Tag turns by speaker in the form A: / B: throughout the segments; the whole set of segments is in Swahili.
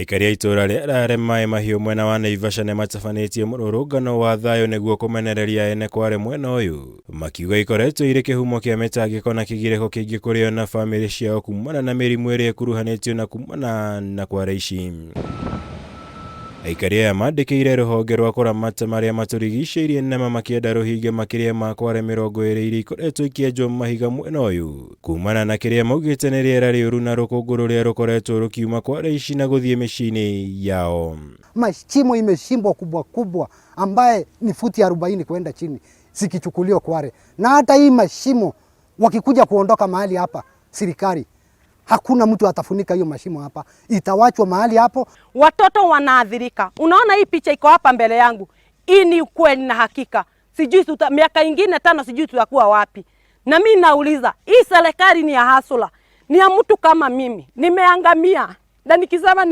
A: Aikari a itura ria Lare mai mahiu mwena wa Naivasha ne matafanetie mururungano wa thayo niguo kumenereria ene Kware mwena uyu makiuga ikoretwo iri kihumo kia mitangiko na kigireko kingi kurio na family ciao kumana na mirimu iria ikuruhanitio na kumana na Kware ici. Aikari aya mandikire ruhonge rwa kuramata maria maturigicĩirie NEMA makienda ruhinge makiria ma Kware 20 iria ikoretwo ikienjwo mahiga mwena uyu kumana na kiria maugite ni riera riuru na rukungu ruria rukoretwo rukiuma Kware ici na guthie micini yao.
B: Mashimo imeshimbwa kubwa kubwa ambaye ni futi 40 kwenda chini sikichukuliwa Kware, na hata hii mashimo wakikuja kuondoka mahali hapa serikali hakuna mtu atafunika hiyo mashimo hapa, itawachwa mahali hapo.
C: Watoto wanaathirika. Unaona hii picha iko hapa mbele yangu. Hii ni ukweli na hakika. Sijui miaka ingine 5 sijui tutakuwa wapi. Na mimi nauliza, hii serikali ni ya hasula. Ni ya mtu kama mimi. Nimeangamia. Na nikisema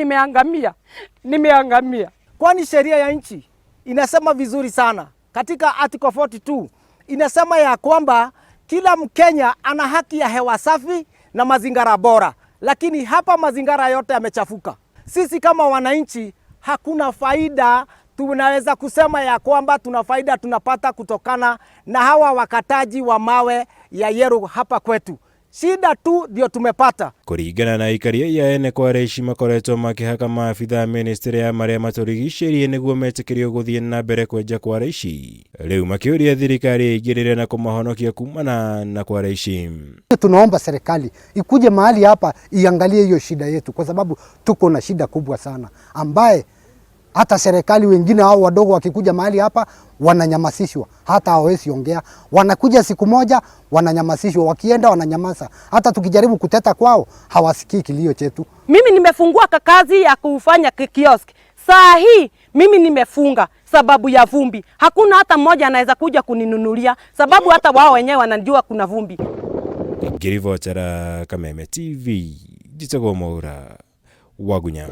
C: nimeangamia.
D: Kwani sheria ya nchi inasema vizuri sana. Katika article 42 inasema ya kwamba kila Mkenya ana haki ya hewa safi na mazingira bora, lakini hapa mazingira yote yamechafuka. Sisi kama wananchi hakuna faida tunaweza kusema ya kwamba tuna faida tunapata kutokana na hawa wakataji wa mawe ya yero hapa kwetu. Shida tu ndio tumepata.
A: Kuringana na Aikari ya ene Kware ici makoretwo makihaka maabitha ministry ya maria maturigicĩirie niguo metikirio guthie na mbere kwenja Kware ici. Riu makiuria thirikari igirire na kumahonokia kumana na Kware ici.
B: Tunaomba serikali ikuje mahali hapa iangalie hiyo shida yetu, kwa sababu tuko na shida kubwa sana ambaye hata serikali wengine hao wadogo wakikuja mahali hapa wananyamasishwa, hata hawezi ongea. Wanakuja siku moja wananyamasishwa, wakienda wananyamaza. Hata tukijaribu kuteta kwao hawasikii kilio chetu.
C: Mimi nimefungua kazi ya kufanya kiosk. Saa hii mimi nimefunga sababu ya vumbi. Hakuna hata mmoja anaweza kuja kuninunulia sababu hata wao wenyewe wanajua kuna vumbi.
A: Ngirivotera Kameme TV, jitagwo Mwaura Wagunya.